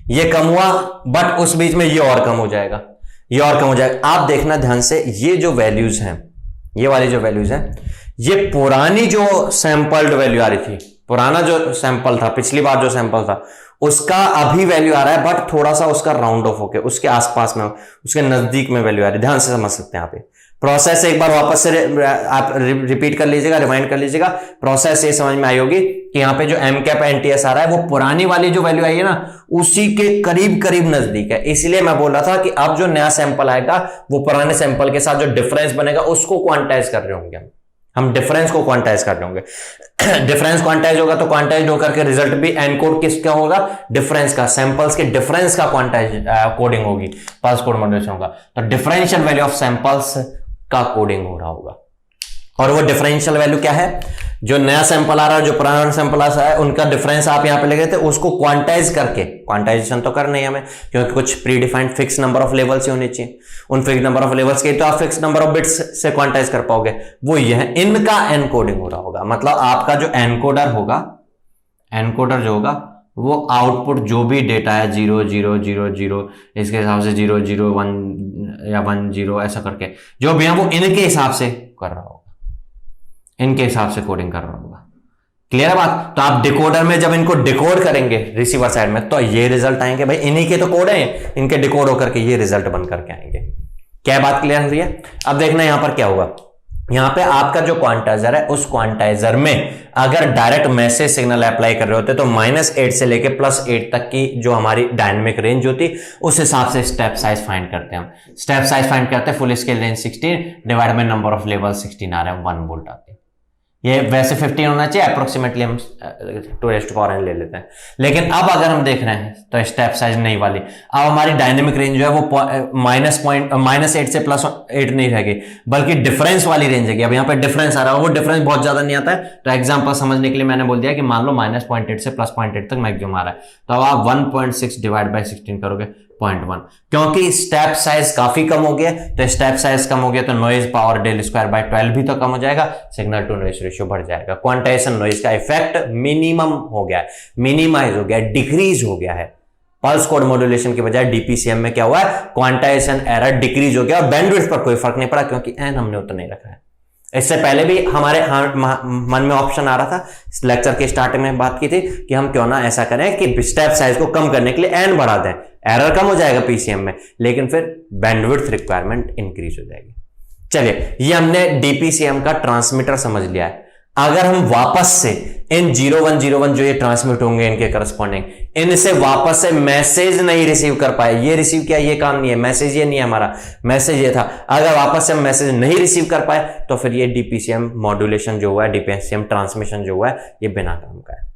ये कम हुआ बट उस बीच में ये और कम हो जाएगा, ये और कम हो जाएगा। आप देखना ध्यान से, ये जो वैल्यूज हैं, ये वाली जो वैल्यूज हैं, ये पुरानी जो सैंपल्ड वैल्यू आ रही थी, पुराना जो सैंपल था, पिछली बार जो सैंपल था उसका अभी वैल्यू आ रहा है, बट थोड़ा सा उसका राउंड ऑफ होके उसके आसपास में, उसके नजदीक में वैल्यू आ रही है। ध्यान से समझ सकते हैं यहाँ पे प्रोसेस, एक बार वापस से आप रिपीट कर लीजिएगा, रिमाइंड कर लीजिएगा। प्रोसेस ये समझ में आई होगी कि यहाँ पे जो एम कैप एनटीएस आ रहा है वो पुरानी वाली जो वैल्यू आई है ना उसी के करीब करीब नजदीक है। इसलिए मैं बोल रहा था कि अब जो नया सैंपल आएगा वो पुराने सैंपल के साथ जो डिफरेंस बनेगा उसको क्वांटाइज कर रहे होंगे, हम डिफरेंस को क्वांटाइज कर रहे होंगे। डिफरेंस क्वांटाइज होगा तो क्वांटाइज होकर के रिजल्ट भी एनकोड किसका होगा, डिफरेंस का, सैंपल्स के डिफरेंस का क्वांटाइज कोडिंग होगी, पल्स कोड मॉड्यूलेशन होगा, तो डिफरेंशियल वैल्यू ऑफ सैंपल्स का कोडिंग हो रहा होगा। और वो डिफरेंशियल वैल्यू क्या है, जो नया सैंपल आ रहा है, जो पुराना सैंपल आ रहा है, उनका डिफरेंस आप यहां पे लगे थे, उसको क्वांटाइज करके, क्वांटाइजेशन तो करना ही हमें क्योंकि कुछ predefined fix number of levels ही होने चाहिए, उन फिक्स नंबर ऑफ लेवल्स के तो आप फिक्स नंबर ऑफ बिट्स से क्वांटाइज कर पाओगे, वो ये है, इनका एनकोडिंग हो रहा होगा। मतलब आपका जो एनकोडर होगा, एनकोडर जो होगा वो आउटपुट जो भी डेटा है 0 0 0 0 इसके हिसाब से 0 0 1 या 1 0 ऐसा करके जो भी है वो इनके हिसाब से कर रहा होगा, इनके हिसाब से कोडिंग कर रहा होगा। क्लियर है बात? तो आप डिकोडर में जब इनको डिकोड करेंगे रिसीवर साइड में तो ये रिजल्ट आएंगे, भाई इन्हीं के तो कोड हैं, इनके डिकोड होकर के ये रिजल्ट बन करके आएंगे। क्या बात क्लियर हो रही है? अब देखना यहां पर क्या होगा, यहां पे आपका जो क्वांटाइजर है उस क्वांटाइजर में अगर डायरेक्ट मैसेज सिग्नल अप्लाई कर रहे होते तो -8 से लेके +8 तक की जो हमारी डायनेमिक रेंज होती उस हिसाब से स्टेप साइज फाइंड करते हैं। हम स्टेप साइज फाइंड करते हैं, full scale range 16 divide by number of level 16 आ रहे हैं, 1 वोल्ट आते हैं। ये वैसे 15 होना चाहिए, अप्रोक्सीमेटली हम 2n ले लेते हैं, लेकिन अब अगर हम देख रहे हैं तो स्टेप साइज नहीं वाली, अब हमारी डायनेमिक रेंज जो है वो -8 से +8 नहीं रहेगी बल्कि डिफरेंस वाली रेंज है। अब यहाँ पे डिफरेंस आ रहा है, वो डिफरेंस बहुत ज्यादा नहीं आता है, तो एग्जांपल समझने के लिए मैंने बोल दिया कि मान लो -0.8 से +0.8 तक मैक्सिमम आ रहा है, तो अब आप 1.6 डिवाइड बाय 16 करोगे 0.1, क्योंकि स्टेप साइज काफी कम हो गया, तो स्टेप साइज कम हो गया तो noise power del square by 12 भी तो कम हो जाएगा, सिग्नल टू नॉइज रेशियो बढ़ जाएगा, क्वांटाइजेशन नॉइज का इफेक्ट मिनिमम हो गया है, मिनिमाइज हो गया है, डिक्रीज हो गया है। पल्स कोड मॉड्यूलेशन के बजाय डीपीसीएम में क्या हुआ है, क्वांटाइजेशन एरर डिक्रीज हो गया और बैंडविड्थ पर कोई फर्क नहीं पड़ा क्योंकि एन हमने उतना नहीं रखा है। इससे पहले भी हमारे मन में ऑप्शन आ रहा था, लेक्चर के स्टार्टिंग में बात की थी कि हम क्यों ना ऐसा करें कि स्टेप साइज को कम करने के लिए एन बढ़ा दें, एरर कम हो जाएगा पीसीएम में, लेकिन फिर बैंडविड्थ रिक्वायरमेंट इंक्रीज हो जाएगी। चलिए, ये हमने डीपीसीएम का ट्रांसमीटर समझ लिया है। अगर हम वापस से इन 0101 जो ये ट्रांसमिट होंगे इनके करस्पॉन्डिंग, इनसे वापस से मैसेज नहीं रिसीव कर पाए, ये रिसीव किया, ये काम नहीं है, मैसेज ये नहीं है हमारा, मैसेज ये था, अगर वापस से हम मैसेज नहीं रिसीव कर पाए तो फिर ये डीपीसीएम मॉड्यूलेशन जो हुआ है, डीपीसीएम ट्रांसमिशन जो हुआ है, ये बिना काम का है।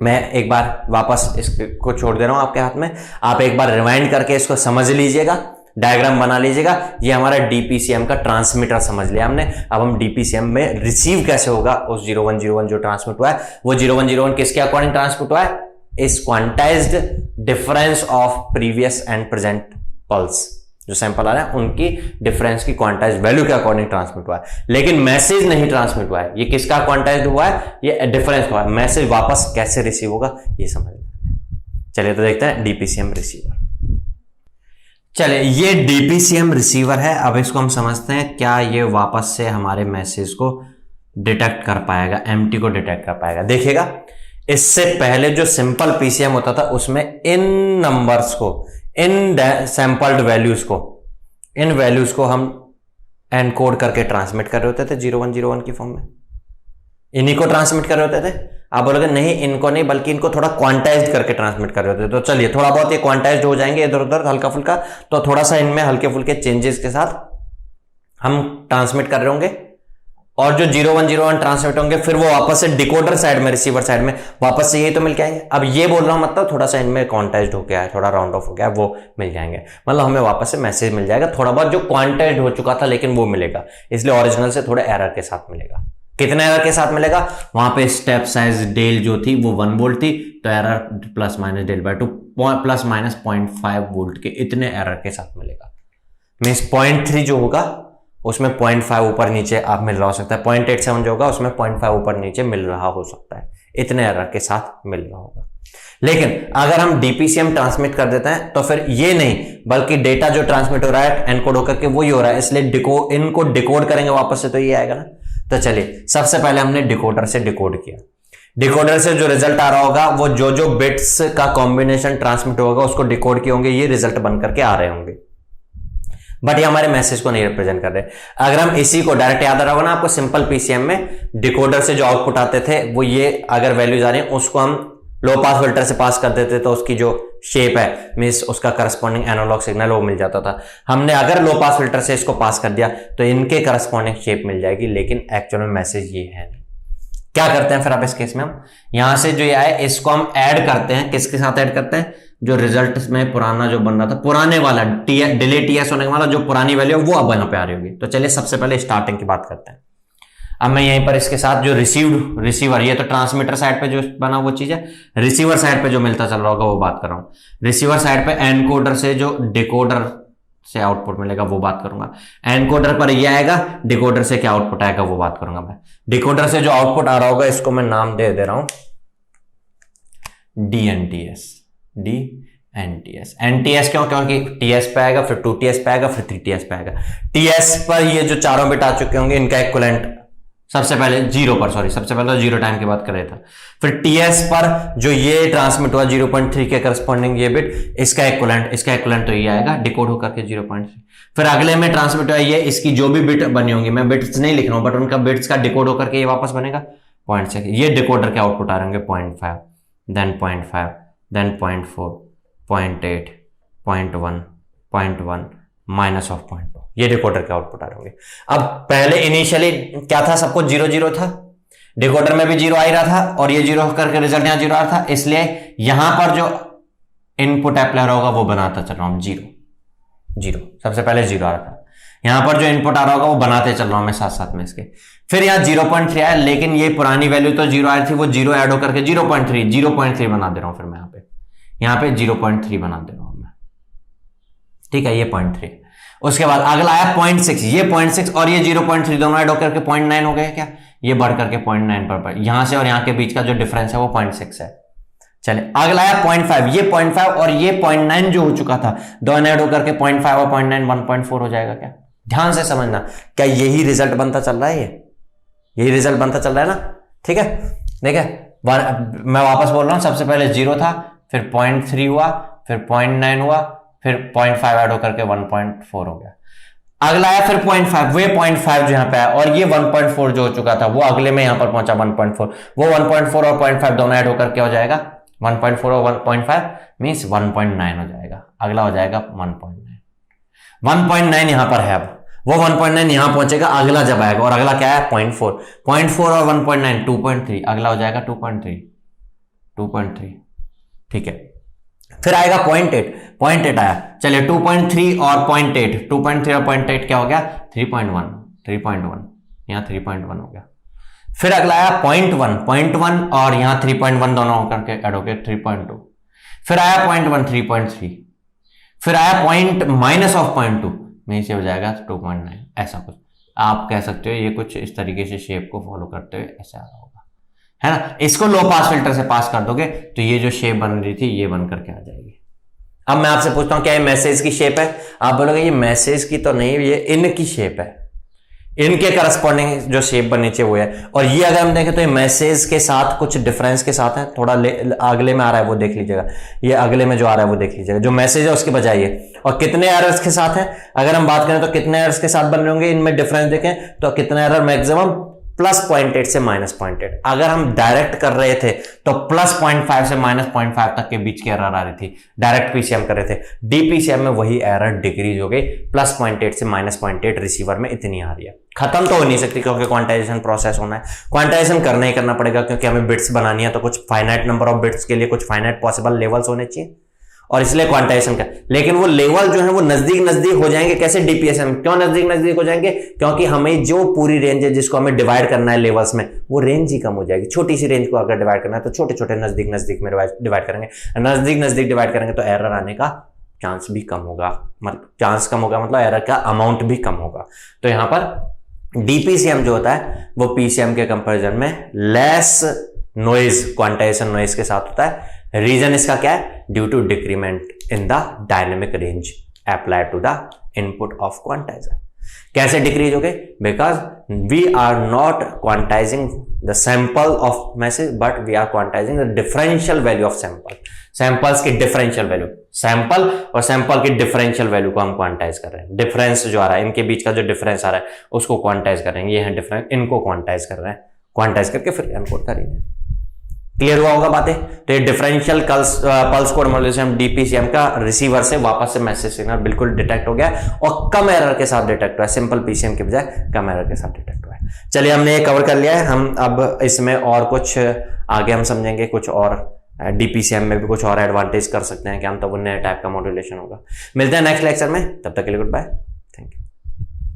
मैं एक बार वापस इसको छोड़ दे रहा हूं आपके हाथ में, आप एक बार रिवाइंड करके इसको समझ लीजिएगा, डायग्राम बना लीजिएगा। ये हमारा डीपीसीएम का ट्रांसमीटर समझ लिया हमने। अब हम डीपीसीएम में रिसीव कैसे होगा उस 0101 जो ट्रांसमिट हुआ है, वो 0101 किसके अकॉर्डिंग ट्रांसमिट हुआ है, इस quantized difference of previous and present pulse, जो सैंपल आ रहा है उनकी डिफरेंस की क्वांटाइज्ड वैल्यू के अकॉर्डिंग ट्रांसमिट हुआ है, लेकिन मैसेज नहीं ट्रांसमिट हुआ है। ये किसका क्वांटाइज्ड हुआ है, ये डिफरेंस हुआ है। मैसेज वापस कैसे रिसीव होगा ये समझना। चलिए तो देखते हैं डीपीसीएम रिसीवर। चलिए, ये डीपीसीएम रिसीवर है। अब इसको हम समझते हैं, क्या ये वापस से हमारे मैसेज को डिटेक्ट कर पाएगा, एम्प्टी को डिटेक्ट कर पाएगा। देखिएगा, इससे पहले जो सिंपल पीसीएम होता था उसमें इन नंबर्स को, इन सैंपल्ड वैल्यूज को, इन वैल्यूज को हम एनकोड करके ट्रांसमिट कर रहे होते थे 0101 की फॉर्म में, इन्हीं को ट्रांसमिट कर रहे होते थे। आप बोलोगे नहीं, इनको नहीं, बल्कि इनको थोड़ा क्वांटाइज्ड करके ट्रांसमिट कर रहे होते थे। तो चलिए, थोड़ा बहुत ये क्वांटाइज्ड हो जाएंगे इधर उधर हल्का फुल्का, तो थोड़ा सा इनमें हल्के फुल्के चेंजेस के साथ हम ट्रांसमिट कर रहे होंगे, और जो 0101 ट्रांसमिट होंगे फिर वो वापस से डिकोडर साइड में, रिसीवर साइड में वापस से ये तो मिल के आएंगे। अब ये बोल रहा हूं मतलब थोड़ा सा इनमें क्वांटाइज्ड हो गया है, थोड़ा राउंड ऑफ हो गया है, वो मिल जाएंगे, मतलब हमें वापस से मैसेज मिल जाएगा। थोड़ा बहुत जो क्वांटाइज्ड हो चुका था लेकिन वो मिलेगा, इसलिए ओरिजिनल से थोड़े एरर के साथ मिलेगा। कितने एरर के साथ मिलेगा, वहां पे स्टेप साइज डेल जो थी वो 1 वोल्ट थी, तो error plus minus del by 2 plus minus 0.5 volt के इतने एरर के साथ मिलेगा। मीन्स 0.3 जो होगा उसमें 0.5 ऊपर नीचे आप मिल रहा हो सकता है, 0.87 जो होगा उसमें 0.5 ऊपर नीचे मिल रहा हो सकता है, इतने एरर के साथ मिल रहा होगा। लेकिन अगर हम डीपीसीएम ट्रांसमिट कर देते हैं तो फिर ये नहीं, बल्कि डेटा जो ट्रांसमिट हो रहा है एनकोड होकर के वो ही हो रहा है, इसलिए इनको डिकोड करेंगे वापस से तो ये आएगा ना। तो चलिए, सबसे पहले हमने डिकोडर से डिकोड किया। डिकोडर से जो रिजल्ट आ रहा होगा वो जो बिट्स का कॉम्बिनेशन ट्रांसमिट होगा उसको डिकोड किए होंगे, ये रिजल्ट बन करके आ रहे होंगे, बट ये हमारे मैसेज को नहीं रिप्रेजेंट कर रहे। अगर हम इसी को डायरेक्ट याद रहा होगा ना आपको, सिंपल पीसीएम में डिकोडर से जो आउटपुट आते थे वो ये, अगर वैल्यूज आ रही है उसको हम लो पास फिल्टर से पास कर देते तो उसकी जो शेप है, मींस उसका करस्पॉन्डिंग एनालॉग सिग्नल वो मिल जाता था। हमने अगर लो पास फिल्टर से इसको पास कर दिया तो इनके करस्पॉन्डिंग शेप मिल जाएगी, लेकिन एक्चुअल में मैसेज ये है नहीं। क्या करते हैं फिर अब इस केस में, हम यहां से जो ये आए इसको हम ऐड करते हैं, किसके साथ ऐड करते हैं, जो रिजल्ट में पुराना जो बन रहा था, पुराने वाला डिले टीएस होने वाला जो पुरानी वैल्यू है वो अब यहाँ पे आ रही होगी। तो चलिए सबसे पहले स्टार्टिंग की बात करते हैं। अब मैं यहीं पर इसके साथ जो रिसीवर, ये तो ट्रांसमीटर साइड पे जो बना वो चीज है, रिसीवर साइड पे जो मिलता चल रहा होगा वो बात कर रहा हूँ। रिसीवर साइड पे एनकोडर से जो डिकोडर से आउटपुट मिलेगा वो बात करूंगा। एनकोडर पर ये आएगा, डिकोडर से क्या आउटपुट आएगा वो बात करूंगा मैं। डिकोडर से जो आउटपुट आ रहा होगा इसको मैं नाम दे रहा हूं डीएनटीएस। डीएनटीएस, एनटीएस क्यों, क्योंकि टीएस पे आएगा, फिर 2टीएस पे आएगा, फिर 3टीएस पे आएगा। टीएस पर ये जो चारों बिट आ चुके होंगे इनका इक्विवेलेंट सबसे पहले जीरो पर, सबसे पहले तो जीरो टाइम की बात कर रहा था। फिर टीएस पर जो ये ट्रांसमिट हुआ 0.3 के करस्पॉन्डिंग ये बिट, इसका इक्विवेलेंट तो ये आएगा डिकोड होकर के 0.3। फिर अगले में ट्रांसमिट हुआ ये, इसकी जो भी बिट बनी होंगी, मैं बिट्स नहीं लिख रहा हूं बट उनका बिट्स का डिकोड होकर के ये वापस बनेगा 0.6। ये डिकोडर के आउटपुट आ रहे होंगे 0.5, देन 0.5, देन 0.4, 0.8, 0.1, माइनस ऑफ 0.2, ये डिकोडर के आउटपुट आ रहे होंगे। अब पहले इनिशियली क्या था, सबको 0 था, डिकोडर में भी 0 आ रहा था और ये 0 करके रिजल्ट यहां 0 आ रहा था, इसलिए यहां पर जो इनपुट अप्लाई होगा वो बनाता चल रहा हूं 0, सबसे पहले 0 आ रहा था। यहां पर जो इनपुट आ रहा होगा वो बनाते चल रहा हूं मैं साथ साथ में इसके। फिर यहां 0.3 आया, लेकिन ये पुरानी वैल्यू तो 0 आई थी, वो 0 ऐड होकर के 0.3 बना दे रहा हूं। फिर मैं यहां पे 0.3 बना दे रहा हूं मैं, ठीक है, ये 0.3। उसके बाद अगला आया 0.6, ये 0.6 और ये 0.3 दोनों ऐड होकर के 0.9 हो गए क्या, ये बढ़ करके 0.9 पर यहां से और यहां के बीच का जो डिफरेंस है वो 0.6 है। चले अगला आया 0.5, ये 0.5 और ये 0.9 जो हो चुका था, दोनों ऐड होकर के 0.5 और 0.9 1.4 हो जाएगा क्या। ध्यान से समझना, क्या यही रिजल्ट बनता चल रहा है, यही रिजल्ट बनता चल रहा है ना, ठीक है। देखिए मैं वापस बोल रहा हूं, सबसे पहले 0 था, फिर 0.3 हुआ, फिर 0.9 हुआ, फिर 0.5 ऐड होकर के 1.4 हो गया। अगला आया फिर 0.5, वे 0.5 जो यहाँ पे आया, और ये 1.4 जो हो चुका था वो अगले में यहाँ पर पहुंचा 1.4, वो 1.4 और 0.5 दोनों ऐड होकर क्या हो जाएगा, 1.4 और 1.5 मीन्स 1.9 हो जाएगा। अगला हो जाएगा 1.9 यहां पर है, अब वो 1.9 यहां पहुंचेगा अगला जब आएगा, और अगला क्या है 0.4 और 1.9 2.3, अगला हो जाएगा 2.3, ठीक है। फिर आएगा 0.8 आया, चलिए 2.3 और 0.8, 2.3 और 0.8 क्या हो गया 3.1, यहां 3.1 हो गया। फिर अगला आया 0.1 और यहां 3.1 दोनों होकर के ऐड हो गए 3.2। फिर आया 0.1 3.3, फिर आया -0.2 में से हो जाएगा 2.9, ऐसा कुछ आप कह सकते हो। ये कुछ इस तरीके से शेप को फॉलो करते हुए ऐसा आ रहा होगा, है ना। इसको लो पास फिल्टर से पास कर दोगे तो ये जो शेप बन रही थी ये बन करके आ जाएगी। अब मैं आपसे पूछता हूं क्या ये मैसेज की शेप है, आप बोलोगे ये मैसेज की तो नहीं, ये इन की शेप है, इनके करस्पॉन्डिंग जो शेप बननी चाहिए वो है। और ये अगर हम देखें तो ये मैसेज के साथ कुछ डिफरेंस के साथ है, थोड़ा अगले में आ रहा है वो देख लीजिएगा, ये अगले में जो आ रहा है वो देख लीजिएगा, जो मैसेज है उसके बजाय ये। और कितने एरर्स के साथ है, अगर हम बात करें तो कितने एरर्स के साथ बन रहे होंगे, इनमें डिफरेंस देखें तो कितना एरर मैक्सिमम +0.8 से -0.8। अगर हम डायरेक्ट कर रहे थे तो +0.5 से -0.5 तक के बीच की एरर आ रही थी, डायरेक्ट पीसीएम कर रहे थे। डीपीसीएम में वही एरर डिक्रीज हो गई, +0.8 से -0.8 रिसीवर में इतनी आ रही है। खत्म तो हो नहीं सकती क्योंकि क्वांटाइजेशन प्रोसेस होना है, क्वांटाइजेशन करना ही करना पड़ेगा क्योंकि हमें बिट्स बनानी है, तो कुछ फाइनाइट नंबर ऑफ बिट्स के लिए कुछ फाइनाइट पॉसिबल लेवल्स होने चाहिए, और इसलिए क्वांटाइजेशन का। लेकिन वो लेवल जो है वो नजदीक हो जाएंगे कैसे, डीपीएसएम। क्यों नजदीक हो जाएंगे, क्योंकि हमें जो पूरी रेंज है जिसको हमें डिवाइड करना है लेवल्स में, वो रेंज ही कम हो जाएगी। छोटी सी रेंज को अगर डिवाइड करना है तो छोटे छोटे नजदीक में डिवाइड करेंगे, नजदीक डिवाइड करेंगे तो एरर आने का चांस भी कम होगा, मतलब एरर का अमाउंट भी कम होगा। तो यहां पर डीपीसीएम जो होता है वो पीसीएम के कंपेरिजन में लेस नॉइज, क्वांटाइजेशन नॉइज के साथ होता है। रीजन इसका क्या है, due to decrement in the dynamic range applied to the input of quantiser. कैसे डिक्रीज हो गए, because we are not quantising the sample of message but we are quantising the differential value of sample. Samples की differential value, sample और sample की differential value को हम quantize कर रहे हैं। डिफरेंस जो आ रहा है, इनके बीच का जो डिफरेंस आ रहा है उसको क्वांटाइज कर रहे हैं, ये है डिफरेंस, इनको क्वांटाइज कर रहे हैं, क्वांटाइज करके फिर एनकोड करेंगे। क्लियर हुआ होगा बातें। तो ये डिफरेंशियल पल्स कोड मॉड्यूलेशन डीपीसीएम का रिसीवर से वापस से मैसेज सिग्नल बिल्कुल डिटेक्ट हो गया और कम एरर के साथ डिटेक्ट हुआ है, सिंपल पीसीएम के बजाय कम एरर के साथ डिटेक्ट हुआ है। चलिए हमने ये कवर कर लिया है, हम अब इसमें और कुछ आगे हम समझेंगे, कुछ और डीपीसीएम में भी कुछ और एडवांटेज कर सकते हैं कि हम, तब वो नए टाइप का मॉड्यूलेशन होगा। मिलते हैं नेक्स्ट लेक्चर में, तब तक के लिए गुड बाय।